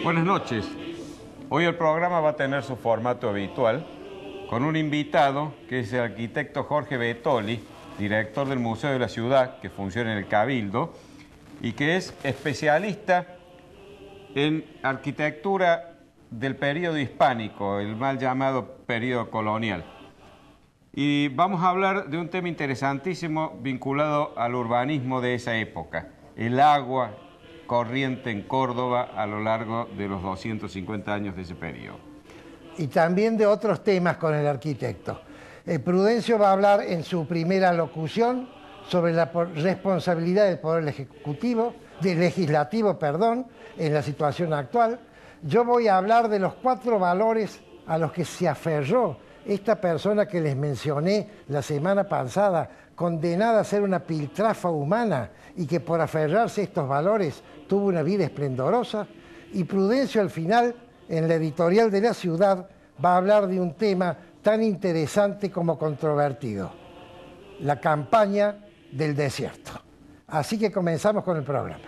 Buenas noches. Hoy el programa va a tener su formato habitual, con un invitado que es el arquitecto Jorge Betoli, director del Museo de la Ciudad, que funciona en el Cabildo, y que es especialista en arquitectura del periodo hispánico, el mal llamado periodo colonial. Y vamos a hablar de un tema interesantísimo vinculado al urbanismo de esa época, el agua corriente en Córdoba a lo largo de los 250 años de ese periodo. Y también de otros temas con el arquitecto. Prudencio va a hablar en su primera locución sobre la responsabilidad del Poder Legislativo, en la situación actual. Yo voy a hablar de los 4 valores a los que se aferró esta persona que les mencioné la semana pasada, condenada a ser una piltrafa humana y que por aferrarse a estos valores tuvo una vida esplendorosa. Y Prudencio al final, en la editorial de La Ciudad, va a hablar de un tema tan interesante como controvertido: la campaña del desierto. Así que comenzamos con el programa.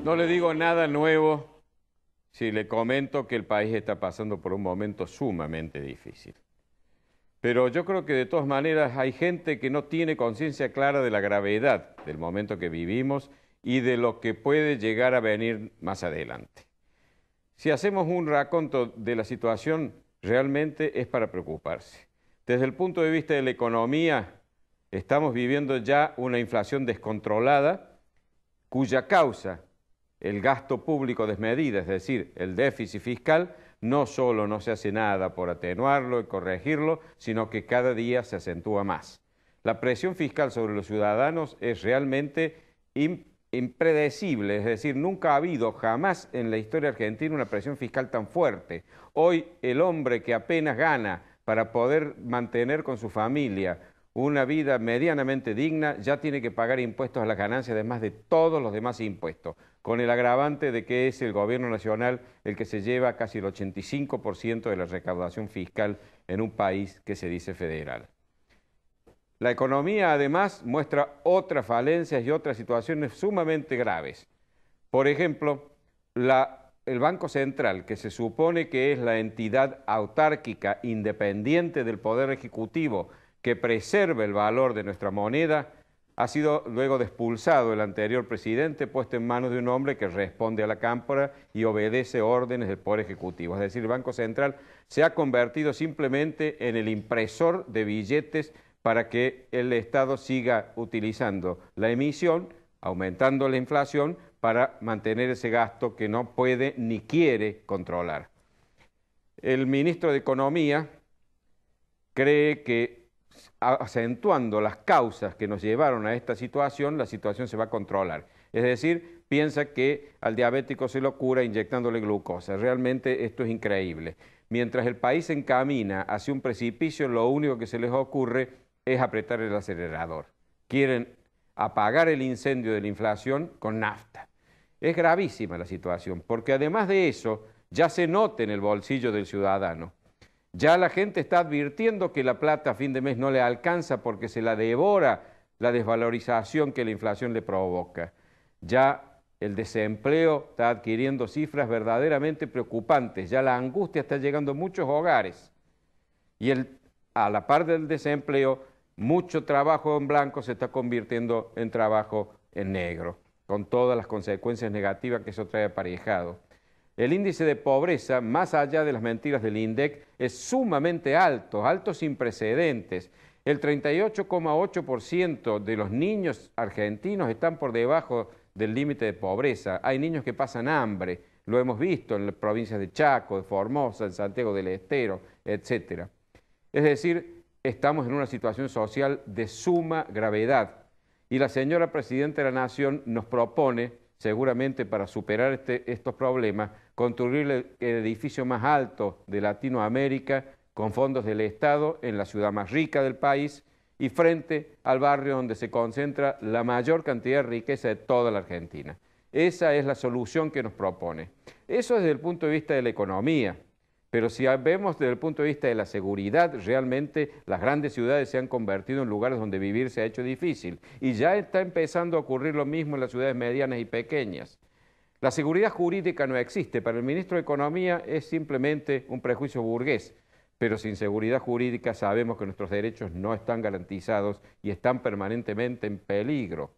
No le digo nada nuevo si le comento que el país está pasando por un momento sumamente difícil. Pero yo creo que de todas maneras hay gente que no tiene conciencia clara de la gravedad del momento que vivimos y de lo que puede llegar a venir más adelante. Si hacemos un raconto de la situación, realmente es para preocuparse. Desde el punto de vista de la economía, estamos viviendo ya una inflación descontrolada, cuya causa, el gasto público desmedido, es decir, el déficit fiscal, no solo no se hace nada por atenuarlo y corregirlo, sino que cada día se acentúa más. La presión fiscal sobre los ciudadanos es realmente impredecible, es decir, nunca ha habido jamás en la historia argentina una presión fiscal tan fuerte. Hoy el hombre que apenas gana para poder mantener con su familia una vida medianamente digna, ya tiene que pagar impuestos a las ganancias, además de todos los demás impuestos, con el agravante de que es el gobierno nacional el que se lleva casi el 85% de la recaudación fiscal en un país que se dice federal. La economía, además, muestra otras falencias y otras situaciones sumamente graves. Por ejemplo, el Banco Central, que se supone que es la entidad autárquica, independiente del Poder Ejecutivo, que preserva el valor de nuestra moneda, ha sido luego de expulsado el anterior presidente, puesto en manos de un hombre que responde a la Cámara y obedece órdenes del Poder Ejecutivo. Es decir, el Banco Central se ha convertido simplemente en el impresor de billetes para que el Estado siga utilizando la emisión, aumentando la inflación, para mantener ese gasto que no puede ni quiere controlar. El ministro de Economía cree que acentuando las causas que nos llevaron a esta situación, la situación se va a controlar. Es decir, piensa que al diabético se lo cura inyectándole glucosa. Realmente esto es increíble. Mientras el país se encamina hacia un precipicio, lo único que se les ocurre es apretar el acelerador. Quieren apagar el incendio de la inflación con nafta. Es gravísima la situación, porque además de eso, ya se nota en el bolsillo del ciudadano. Ya la gente está advirtiendo que la plata a fin de mes no le alcanza porque se la devora la desvalorización que la inflación le provoca. Ya el desempleo está adquiriendo cifras verdaderamente preocupantes. Ya la angustia está llegando a muchos hogares. Y a la par del desempleo, mucho trabajo en blanco se está convirtiendo en trabajo en negro, con todas las consecuencias negativas que eso trae aparejado. El índice de pobreza, más allá de las mentiras del INDEC, es sumamente alto, alto sin precedentes. El 38,8% de los niños argentinos están por debajo del límite de pobreza, hay niños que pasan hambre, lo hemos visto en las provincias de Chaco, de Formosa, en Santiago del Estero, etc. Es decir, estamos en una situación social de suma gravedad y la señora Presidenta de la Nación nos propone, seguramente para superar estos problemas, construir el edificio más alto de Latinoamérica con fondos del Estado en la ciudad más rica del país y frente al barrio donde se concentra la mayor cantidad de riqueza de toda la Argentina. Esa es la solución que nos propone. Eso desde el punto de vista de la economía, pero si vemos desde el punto de vista de la seguridad, realmente las grandes ciudades se han convertido en lugares donde vivir se ha hecho difícil y ya está empezando a ocurrir lo mismo en las ciudades medianas y pequeñas. La seguridad jurídica no existe, para el ministro de Economía es simplemente un prejuicio burgués, pero sin seguridad jurídica sabemos que nuestros derechos no están garantizados y están permanentemente en peligro.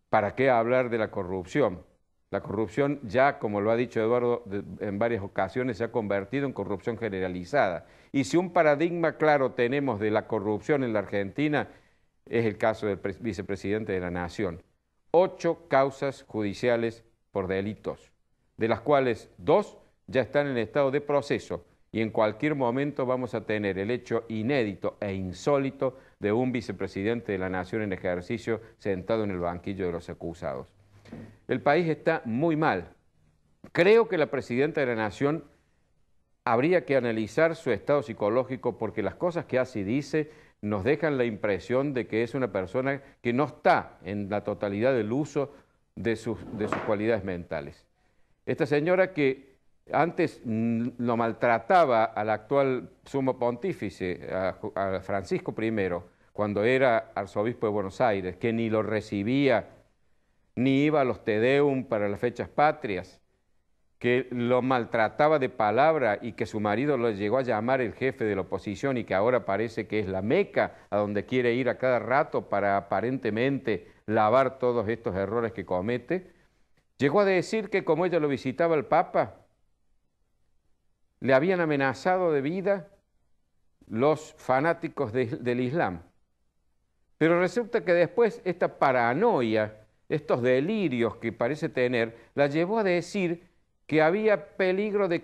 ¿Para qué hablar de la corrupción? La corrupción ya, como lo ha dicho Eduardo en varias ocasiones, se ha convertido en corrupción generalizada. Y si un paradigma claro tenemos de la corrupción en la Argentina, es el caso del vicepresidente de la Nación. 8 causas judiciales por delitos, de las cuales 2 ya están en estado de proceso y en cualquier momento vamos a tener el hecho inédito e insólito de un vicepresidente de la Nación en ejercicio sentado en el banquillo de los acusados. El país está muy mal. Creo que la Presidenta de la Nación habría que analizar su estado psicológico porque las cosas que hace y dice nos dejan la impresión de que es una persona que no está en la totalidad del uso de sus cualidades mentales. Esta señora que antes lo maltrataba al actual sumo pontífice, a Francisco I, cuando era arzobispo de Buenos Aires, que ni lo recibía, ni iba a los Te Deum para las fechas patrias, que lo maltrataba de palabra y que su marido lo llegó a llamar el jefe de la oposición y que ahora parece que es la Meca a donde quiere ir a cada rato para aparentemente lavar todos estos errores que comete, llegó a decir que como ella lo visitaba el Papa, le habían amenazado de vida los fanáticos del Islam. Pero resulta que después esta paranoia, estos delirios que parece tener, la llevó a decir que había peligro de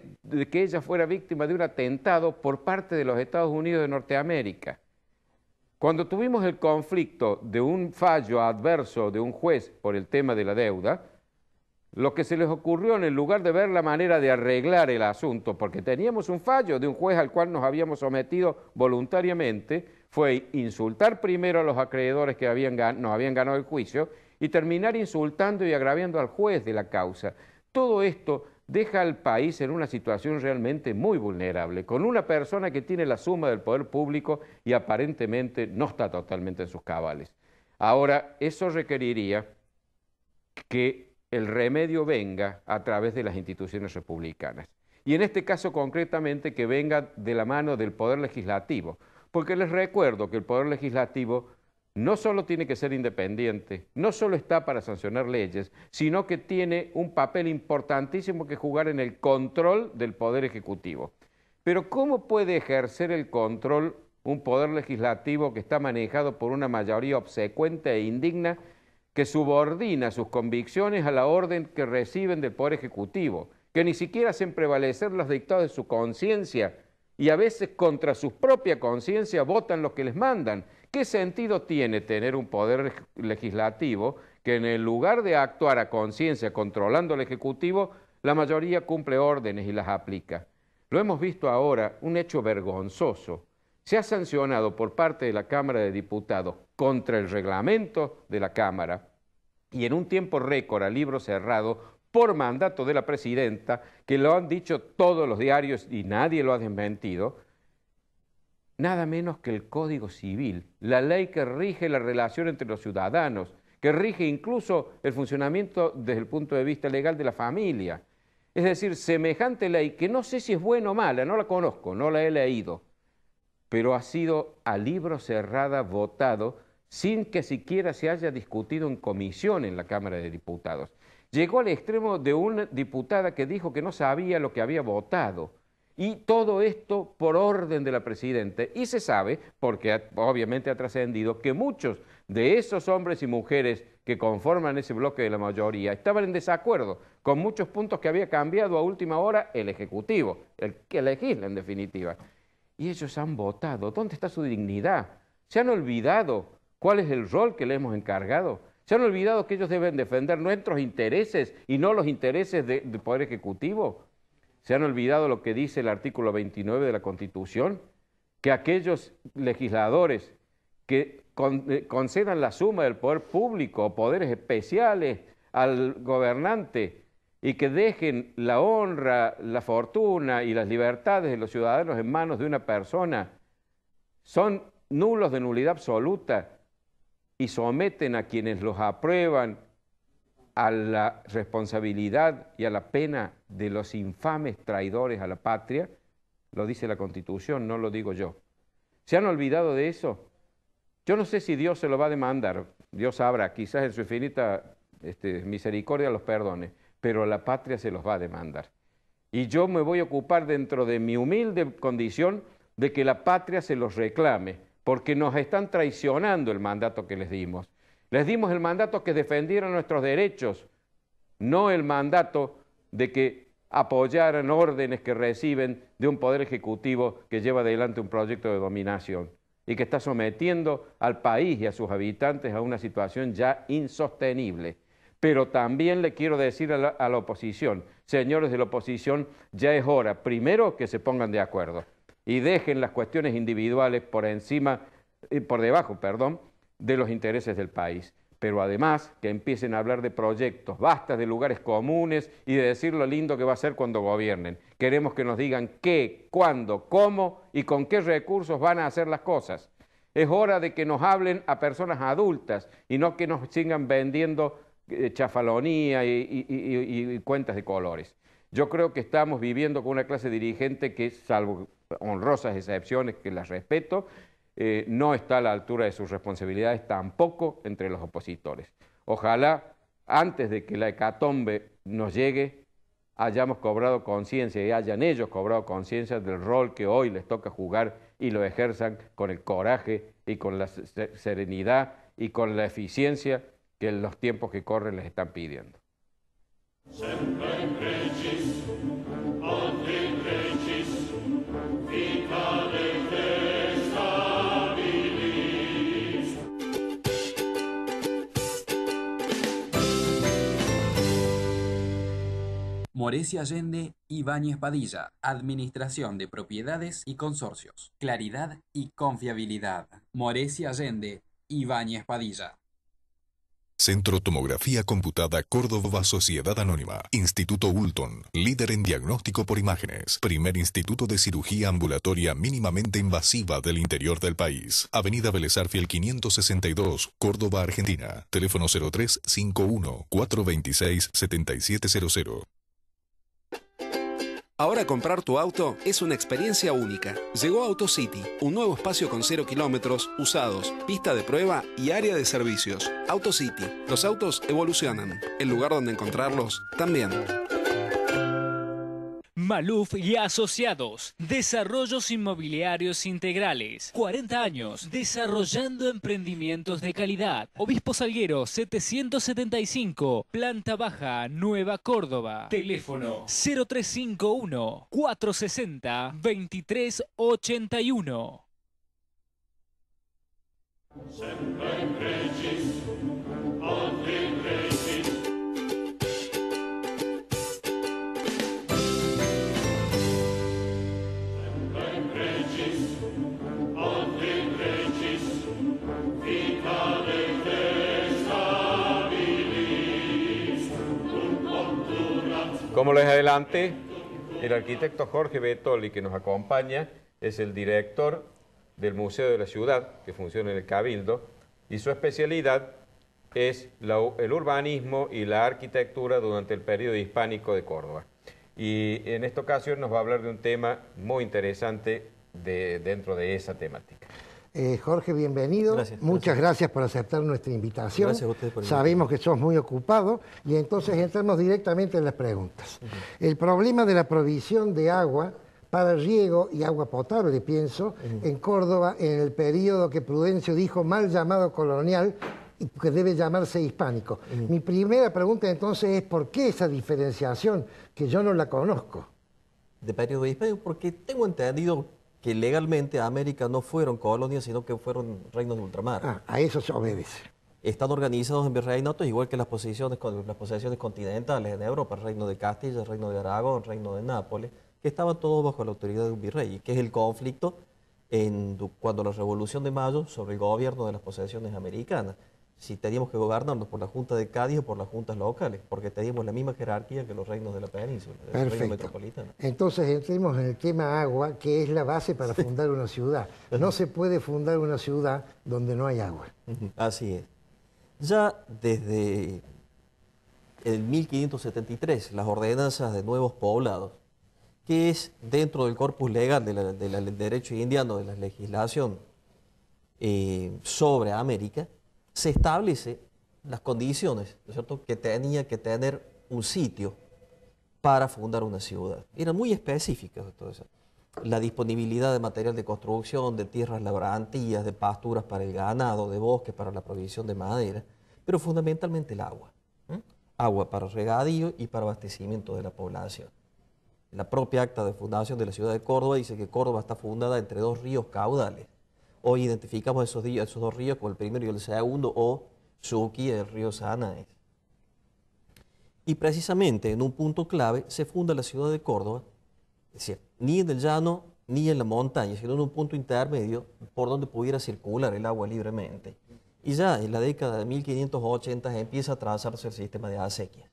que ella fuera víctima de un atentado por parte de los Estados Unidos de Norteamérica. Cuando tuvimos el conflicto de un fallo adverso de un juez por el tema de la deuda, lo que se les ocurrió, en lugar de ver la manera de arreglar el asunto, porque teníamos un fallo de un juez al cual nos habíamos sometido voluntariamente, fue insultar primero a los acreedores que nos habían ganado el juicio y terminar insultando y agraviando al juez de la causa. Todo esto deja al país en una situación realmente muy vulnerable, con una persona que tiene la suma del poder público y aparentemente no está totalmente en sus cabales. Ahora, eso requeriría que el remedio venga a través de las instituciones republicanas. Y en este caso concretamente que venga de la mano del Poder Legislativo, porque les recuerdo que el Poder Legislativo no solo tiene que ser independiente, no solo está para sancionar leyes, sino que tiene un papel importantísimo que jugar en el control del Poder Ejecutivo. Pero ¿cómo puede ejercer el control un Poder Legislativo que está manejado por una mayoría obsecuente e indigna que subordina sus convicciones a la orden que reciben del Poder Ejecutivo, que ni siquiera hacen prevalecer los dictados de su conciencia y a veces contra su propia conciencia votan lo que les mandan? ¿Qué sentido tiene tener un poder legislativo que en el lugar de actuar a conciencia controlando al Ejecutivo, la mayoría cumple órdenes y las aplica? Lo hemos visto ahora, un hecho vergonzoso. Se ha sancionado por parte de la Cámara de Diputados contra el reglamento de la Cámara y en un tiempo récord a libro cerrado por mandato de la Presidenta, que lo han dicho todos los diarios y nadie lo ha desmentido, nada menos que el Código Civil, la ley que rige la relación entre los ciudadanos, que rige incluso el funcionamiento desde el punto de vista legal de la familia. Es decir, semejante ley que no sé si es buena o mala, no la conozco, no la he leído, pero ha sido a libro cerrado votado sin que siquiera se haya discutido en comisión en la Cámara de Diputados. Llegó al extremo de una diputada que dijo que no sabía lo que había votado. Y todo esto por orden de la Presidenta. Y se sabe, porque obviamente ha trascendido, que muchos de esos hombres y mujeres que conforman ese bloque de la mayoría estaban en desacuerdo con muchos puntos que había cambiado a última hora el Ejecutivo, el que legisla en definitiva. Y ellos han votado. ¿Dónde está su dignidad? ¿Se han olvidado cuál es el rol que le hemos encargado? ¿Se han olvidado que ellos deben defender nuestros intereses y no los intereses del Poder Ejecutivo? ¿Se han olvidado lo que dice el artículo 29 de la Constitución? Que aquellos legisladores que concedan la suma del poder público o poderes especiales al gobernante y que dejen la honra, la fortuna y las libertades de los ciudadanos en manos de una persona, son nulos de nulidad absoluta y someten a quienes los aprueban a la responsabilidad y a la pena de los infames traidores a la patria. Lo dice la Constitución, no lo digo yo. ¿Se han olvidado de eso? Yo no sé si Dios se lo va a demandar, Dios sabrá, quizás en su infinita misericordia los perdone, pero la patria se los va a demandar. Y yo me voy a ocupar dentro de mi humilde condición de que la patria se los reclame, porque nos están traicionando el mandato que les dimos. Les dimos el mandato que defendieran nuestros derechos, no el mandato de que apoyaran órdenes que reciben de un poder ejecutivo que lleva adelante un proyecto de dominación y que está sometiendo al país y a sus habitantes a una situación ya insostenible. Pero también le quiero decir a la oposición, señores de la oposición, ya es hora, primero, que se pongan de acuerdo y dejen las cuestiones individuales por debajo, de los intereses del país. Pero además que empiecen a hablar de proyectos, basta de lugares comunes y de decir lo lindo que va a ser cuando gobiernen. Queremos que nos digan qué, cuándo, cómo y con qué recursos van a hacer las cosas. Es hora de que nos hablen a personas adultas y no que nos sigan vendiendo chafalonía y cuentas de colores. Yo creo que estamos viviendo con una clase dirigente que, salvo honrosas excepciones que las respeto, no está a la altura de sus responsabilidades tampoco entre los opositores. Ojalá, antes de que la hecatombe nos llegue, hayamos cobrado conciencia y hayan ellos cobrado conciencia del rol que hoy les toca jugar y lo ejerzan con el coraje y con la serenidad y con la eficiencia que en los tiempos que corren les están pidiendo. Morecia Allende, Ibáñez Padilla, Administración de Propiedades y Consorcios. Claridad y confiabilidad. Morecia Allende, Ibáñez Padilla. Centro Tomografía Computada Córdoba Sociedad Anónima. Instituto Ulton, líder en diagnóstico por imágenes. Primer instituto de cirugía ambulatoria mínimamente invasiva del interior del país. Avenida Vélez Arfiel 562, Córdoba, Argentina. Teléfono 0351 426 7700. Ahora comprar tu auto es una experiencia única. Llegó AutoCity, un nuevo espacio con 0 kilómetros, usados, pista de prueba y área de servicios. AutoCity, los autos evolucionan. El lugar donde encontrarlos también. Maluf y Asociados, Desarrollos Inmobiliarios Integrales, 40 años, desarrollando emprendimientos de calidad. Obispo Salguero, 775, Planta Baja, Nueva Córdoba. Teléfono 0351-460-2381. Como les adelanté, el arquitecto Jorge Betoli, que nos acompaña, es el director del Museo de la Ciudad, que funciona en el Cabildo, y su especialidad es el urbanismo y la arquitectura durante el periodo hispánico de Córdoba. Y en esta ocasión nos va a hablar de un tema muy interesante dentro de esa temática. Jorge, bienvenido. Muchas gracias por aceptar nuestra invitación. Gracias a ustedes por Sabemos que sos muy ocupado y entonces entramos directamente en las preguntas. El problema de la provisión de agua para riego y agua potable, pienso, en Córdoba, en el periodo que Prudencio dijo mal llamado colonial, y que debe llamarse hispánico. Mi primera pregunta entonces es ¿por qué esa diferenciación que yo no la conozco? De periodo hispánico, porque tengo entendido que legalmente América no fueron colonias, sino que fueron reinos de ultramar. Ah, a eso se obedece. Están organizados en virreinatos, igual que las posesiones continentales en Europa, el reino de Castilla, el reino de Aragón, el reino de Nápoles, que estaban todos bajo la autoridad de un virrey, que es el conflicto cuando la Revolución de Mayo sobre el gobierno de las posesiones americanas. Si teníamos que gobernarnos por la Junta de Cádiz o por las juntas locales, porque teníamos la misma jerarquía que los reinos de la península, el reino metropolitano. Entonces entremos en el tema agua, que es la base para fundar una ciudad. No se puede fundar una ciudad donde no hay agua. Así es. Ya desde el 1573, las ordenanzas de nuevos poblados, que es dentro del corpus legal del derecho indiano, de la legislación sobre América, se establece las condiciones, ¿no es cierto?, que tenía que tener un sitio para fundar una ciudad. Eran muy específicas todo eso. La disponibilidad de material de construcción, de tierras labrantías, de pasturas para el ganado, de bosques para la provisión de madera, pero fundamentalmente el agua. Agua para regadío y para abastecimiento de la población. La propia acta de fundación de la ciudad de Córdoba dice que Córdoba está fundada entre dos ríos caudales. Hoy identificamos esos dos ríos como el primero y el segundo, o Suqui, el río Sanaes. Y precisamente en un punto clave se funda la ciudad de Córdoba, es decir, ni en el llano ni en la montaña, sino en un punto intermedio por donde pudiera circular el agua libremente. Y ya en la década de 1580 empieza a trazarse el sistema de acequias,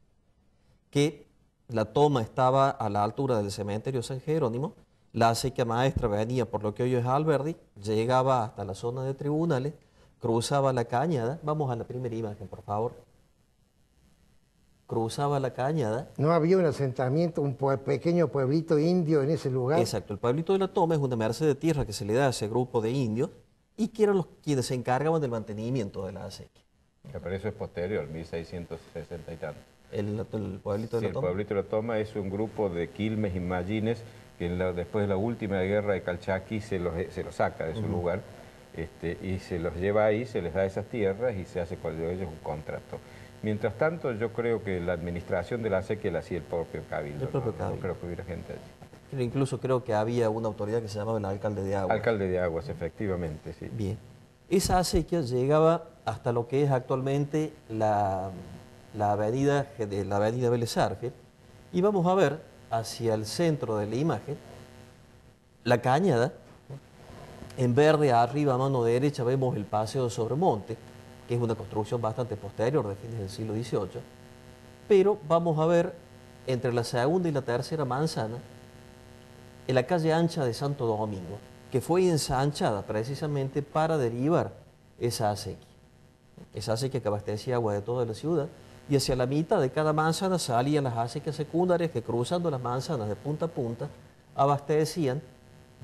que la toma estaba a la altura del cementerio San Jerónimo. La acequia maestra venía por lo que hoy es Alberdi, llegaba hasta la zona de tribunales, cruzaba la cañada. Vamos a la primera imagen, por favor. Cruzaba la cañada. ¿No había un asentamiento, un pequeño pueblito indio en ese lugar? Exacto, el pueblito de la Toma es una merced de tierra que se le da a ese grupo de indios y que eran quienes se encargaban del mantenimiento de la acequia. Pero eso es posterior, 1660 y tanto. El pueblito de la Toma. El pueblito de la Toma es un grupo de quilmes y mallines que después de la última guerra de Calchaquí se los saca de su lugar y se los lleva ahí, se les da esas tierras y se hace con ellos un contrato. Mientras tanto, yo creo que la administración de la acequia la hacía el propio cabildo. No creo que hubiera gente allí. Incluso creo que había una autoridad que se llamaba el alcalde de Aguas. Alcalde de Aguas, efectivamente, sí. Bien. Esa acequia llegaba hasta lo que es actualmente la avenida Vélez Arfield, y vamos a ver hacia el centro de la imagen la cañada. En verde arriba a mano derecha vemos el Paseo Sobremonte, que es una construcción bastante posterior de fines del siglo XVIII, pero vamos a ver entre la segunda y la tercera manzana en la calle ancha de Santo Domingo, que fue ensanchada precisamente para derivar esa acequia que abastecía agua de toda la ciudad, y hacia la mitad de cada manzana salían las acequias secundarias que, cruzando las manzanas de punta a punta, abastecían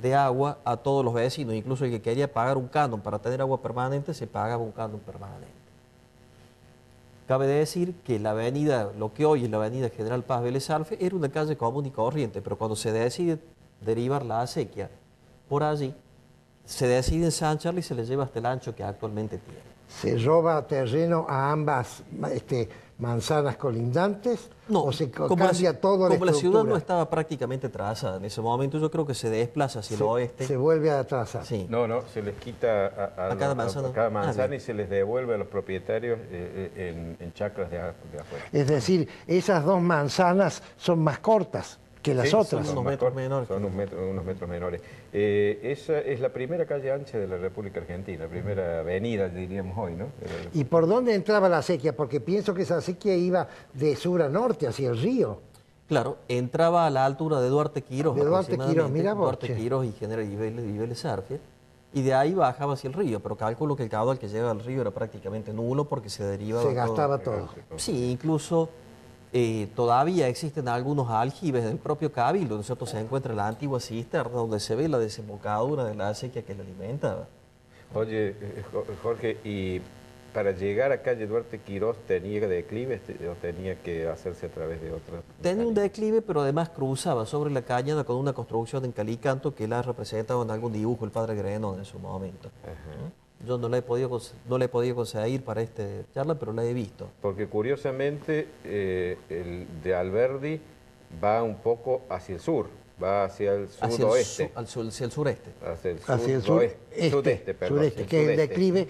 de agua a todos los vecinos. Incluso el que quería pagar un canon para tener agua permanente, se pagaba un canon permanente. Cabe decir que la avenida, lo que hoy es la avenida General Paz Vélez Arfield, era una calle común y corriente, pero cuando se decide derivar la acequia por allí, se decide ensancharla y se le lleva hasta el ancho que actualmente tiene. ¿Se roba terreno a ambas manzanas colindantes? No, ¿O se cambia todo la como la ciudad no estructura? estaba prácticamente trazada en ese momento, yo creo que se desplaza hacia el oeste. Se vuelve a trazar. Sí. No, se les quita a cada manzana, y se les devuelve a los propietarios en chacras de afuera. Es decir, esas dos manzanas son más cortas que las otras. Son unos metros menores. Son unos metros menores. Esa es la primera calle ancha de la República Argentina, la primera avenida, diríamos hoy, ¿no? ¿Y por dónde entraba la acequia? Porque pienso que esa acequia iba de sur a norte, hacia el río. Claro, entraba a la altura de Duarte Quirós. De Duarte Quirós, mira vos. Duarte Quirós y General Vélez Arfield, y de ahí bajaba hacia el río, pero calculo que el caudal que llega al río era prácticamente nulo porque se derivaba Se gastaba todo. Sí, incluso todavía existen algunos aljibes del propio cabildo, ¿no es cierto? Se encuentra la antigua cisterna donde se ve la desembocadura de la acequia que la alimentaba. Oye, Jorge, ¿y para llegar a calle Duarte Quirós tenía declive o tenía que hacerse a través de otra? Tenía un declive, pero además cruzaba sobre la cañada con una construcción en calicanto que la ha representado en algún dibujo el padre Grenon en su momento. Yo no la he podido conseguir para esta charla, pero la he visto. Porque curiosamente el de Alberdi va un poco hacia el sur, va hacia el sudoeste. Hacia el sureste. Hacia el sudeste, perdón. Sudeste, que es el declive.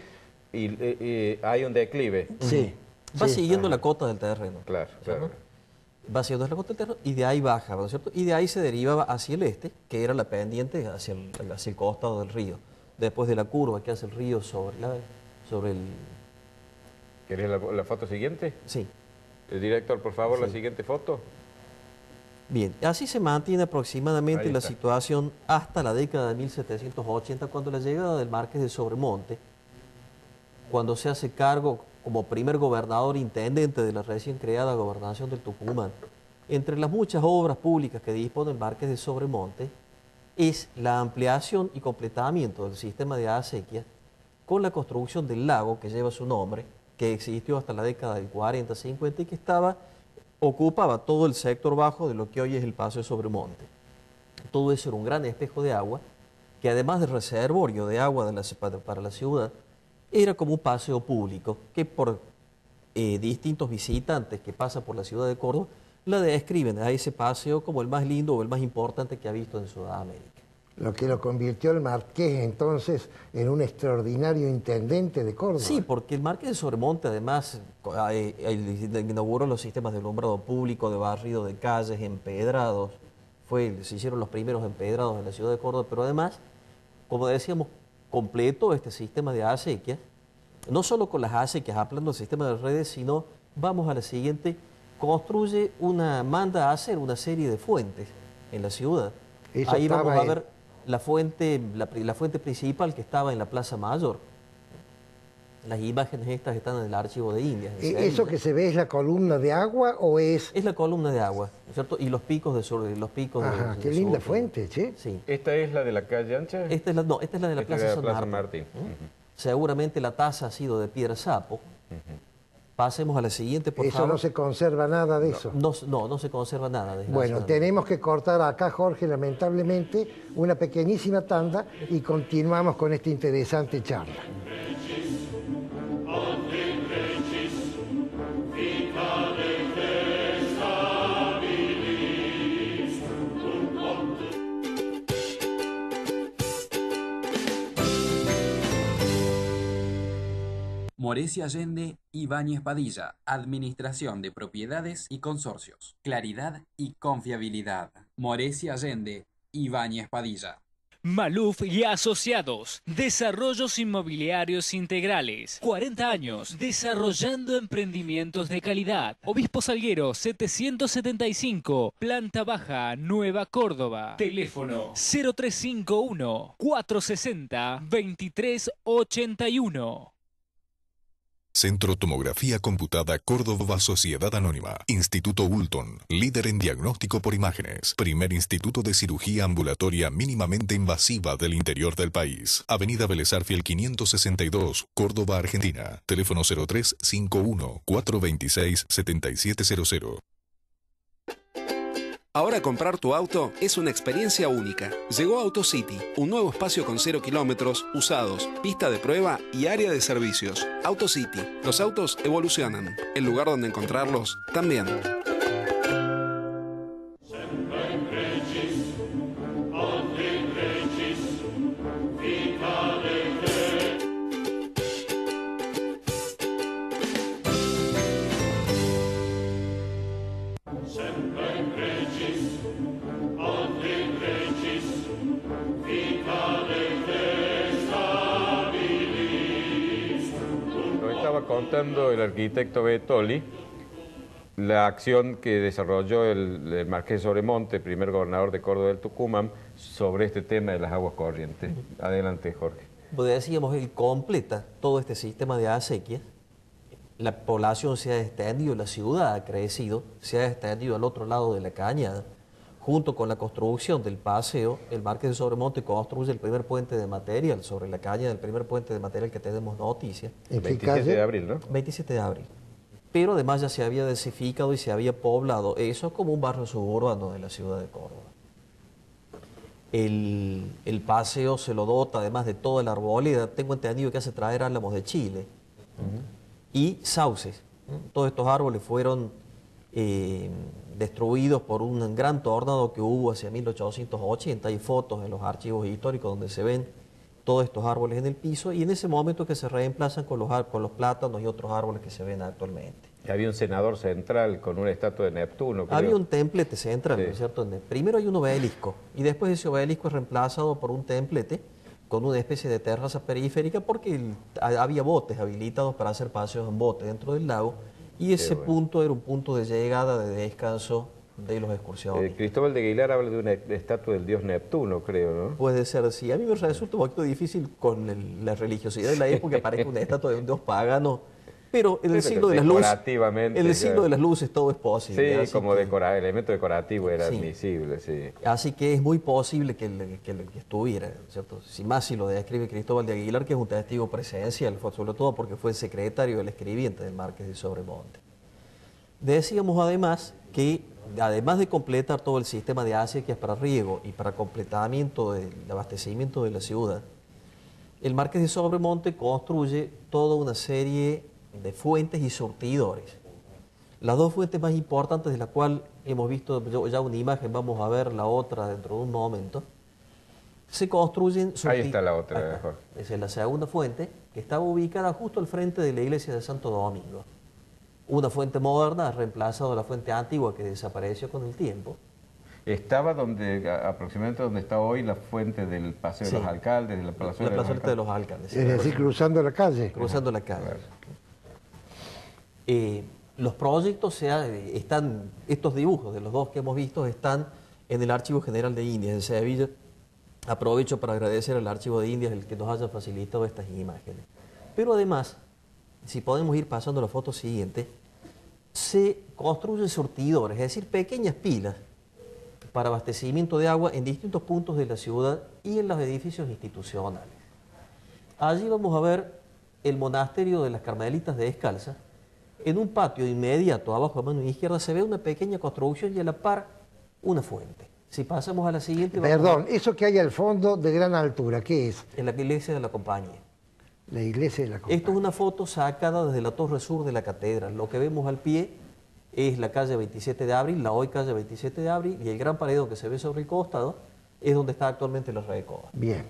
Y hay un declive. Sí. Va siguiendo la cota del terreno. Claro, claro. Va siguiendo la cota del terreno y de ahí baja, ¿no es cierto? Y de ahí se derivaba hacia el este, que era la pendiente hacia el costado del río. Después de la curva que hace el río sobre el... ¿Querés la foto siguiente? Sí. El director, por favor, Sí. la siguiente foto. Bien, así se mantiene aproximadamente Ahí la está. situación hasta la década de 1780, cuando la llegada del Marqués de Sobremonte, cuando se hace cargo como primer gobernador intendente de la recién creada gobernación del Tucumán. Entre las muchas obras públicas que dispone el Marqués de Sobremonte es la ampliación y completamiento del sistema de acequia con la construcción del lago que lleva su nombre, que existió hasta la década del 40-50 y que ocupaba todo el sector bajo de lo que hoy es el Paso de Sobremonte. Todo eso era un gran espejo de agua, que además de reservorio de agua para la ciudad, era como un paseo público, que por distintos visitantes que pasan por la ciudad de Córdoba, la describen a ese paseo como el más lindo o el más importante que ha visto en Sudamérica. Lo que lo convirtió el Marqués entonces en un extraordinario intendente de Córdoba. Sí, porque el Marqués de Sobremonte además inauguró los sistemas de alumbrado público, de barrido de calles, empedrados. Se hicieron los primeros empedrados en la ciudad de Córdoba, pero además, como decíamos, completó este sistema de acequias, no solo con las acequias, ampliando el sistema de redes, sino, vamos a la siguiente, manda a hacer una serie de fuentes en la ciudad. Eso ahí vamos a en- ver la fuente principal que estaba en la Plaza Mayor. Las imágenes estas están en el archivo de Indias. en ¿Eso Sevilla. que se ve es la columna de agua o es...? Es la columna de agua, ¿no es cierto? Y los picos de sur, los picos de- Ajá, de qué linda sur. fuente, che. Sí. ¿Esta es la de la calle Ancha? Esta es la de la Esta Plaza es la de San Plaza Martín. Martín. Seguramente la taza ha sido de piedra sapo. Pasemos a la siguiente, por Eso favor. no se conserva nada de eso. No se conserva nada. Bueno, desgraciadamente. tenemos que cortar acá, Jorge, lamentablemente, una pequeñísima tanda y continuamos con esta interesante charla. Morecia Allende, Ibáñez Padilla, Administración de Propiedades y Consorcios. Claridad y confiabilidad. Morecia Allende, Ibáñez Padilla. Maluf y Asociados, Desarrollos Inmobiliarios Integrales, 40 años, desarrollando emprendimientos de calidad. Obispo Salguero 775, Planta Baja, Nueva Córdoba. Teléfono 0351 460 2381. Centro Tomografía Computada Córdoba Sociedad Anónima. Instituto Ulton, líder en diagnóstico por imágenes. Primer instituto de cirugía ambulatoria mínimamente invasiva del interior del país. Avenida Vélez Arfiel 562, Córdoba, Argentina. Teléfono 0351 426 7700. Ahora comprar tu auto es una experiencia única. Llegó AutoCity, un nuevo espacio con 0 kilómetros, usados, pista de prueba y área de servicios. AutoCity, los autos evolucionan. El lugar donde encontrarlos también. Nos estaba contando el arquitecto Betoli la acción que desarrolló el Marqués de Sobremonte, primer gobernador de Córdoba del Tucumán, sobre este tema de las aguas corrientes. Adelante, Jorge. Pues decíamos, él completa todo este sistema de acequia. La población se ha extendido, la ciudad ha crecido, se ha extendido al otro lado de la cañada. Junto con la construcción del paseo, el Marqués de Sobremonte construye el primer puente de material sobre la cañada, el primer puente de material que tenemos noticia. ¿En qué 27 calle? de abril, ¿no? 27 de abril. Pero además ya se había densificado y se había poblado eso como un barrio suburbano de la ciudad de Córdoba. El paseo se lo dota, además de toda la arboleda, tengo entendido que hace traer álamos de Chile y sauces. Todos estos árboles fueron destruidos por un gran tornado que hubo hacia 1880. Hay fotos en los archivos históricos donde se ven todos estos árboles en el piso y en ese momento que se reemplazan con los plátanos y otros árboles que se ven actualmente. Había un senador central con una estatua de Neptuno, creo. Había un templete central, Sí. ¿no es cierto? Primero hay un obelisco y después ese obelisco es reemplazado por un templete con una especie de terraza periférica porque había botes habilitados para hacer paseos en bote dentro del lago y ese bueno. punto era un punto de llegada, de descanso de los excursionistas. Cristóbal de Aguilar habla de una estatua del dios Neptuno, creo, ¿no? Puede ser, sí. A mí me resulta un poquito difícil con la religiosidad de la época que parezca una estatua de un dios pagano, pero en el Sí, siglo pero de las luces, decorativamente, en el ya. siglo de las luces todo es posible. Sí, así como que- elemento decorativo era Sí. admisible, sí. Así que es muy posible que estuviera, ¿cierto? Si más si lo describe Cristóbal de Aguilar, que es un testigo presencial, sobre todo porque fue el secretario del escribiente del Marqués de Sobremonte. Decíamos además que, además de completar todo el sistema de acequias para riego y para completamiento del abastecimiento de la ciudad, el Marqués de Sobremonte construye toda una serie de fuentes y surtidores. Las dos fuentes más importantes, de la cual hemos visto ya una imagen, vamos a ver la otra dentro de un momento, se construyen... Ahí está la otra, Ahí está. Jorge. Esa es la segunda fuente, que estaba ubicada justo al frente de la iglesia de Santo Domingo. Una fuente moderna ha reemplazado a la fuente antigua que desapareció con el tiempo. Estaba aproximadamente donde está hoy la fuente del Paseo Sí. de los Alcaldes, de la La plazoleta plazoleta de los alcaldes. Es decir, cruzando la calle. Cruzando la calle. Claro. Los proyectos están, estos dibujos de los dos que hemos visto están en el Archivo General de Indias en Sevilla. Aprovecho para agradecer al Archivo de Indias el que nos haya facilitado estas imágenes. Pero además, si podemos ir pasando a la foto siguiente, se construyen surtidores, es decir, pequeñas pilas para abastecimiento de agua en distintos puntos de la ciudad y en los edificios institucionales. Allí vamos a ver el monasterio de las Carmelitas de Descalza. En un patio inmediato, abajo a mano izquierda, se ve una pequeña construcción y a la par una fuente. Si pasamos a la siguiente... vamos Perdón, eso que hay al fondo de gran altura, ¿qué es? en la iglesia de la Compañía. La iglesia de la Compañía. Esto es una foto sacada desde la torre sur de la catedral. Lo que vemos al pie es la calle 27 de Abril, la hoy calle 27 de Abril, y el gran paredón que se ve sobre el costado es donde está actualmente la recoba. Bien.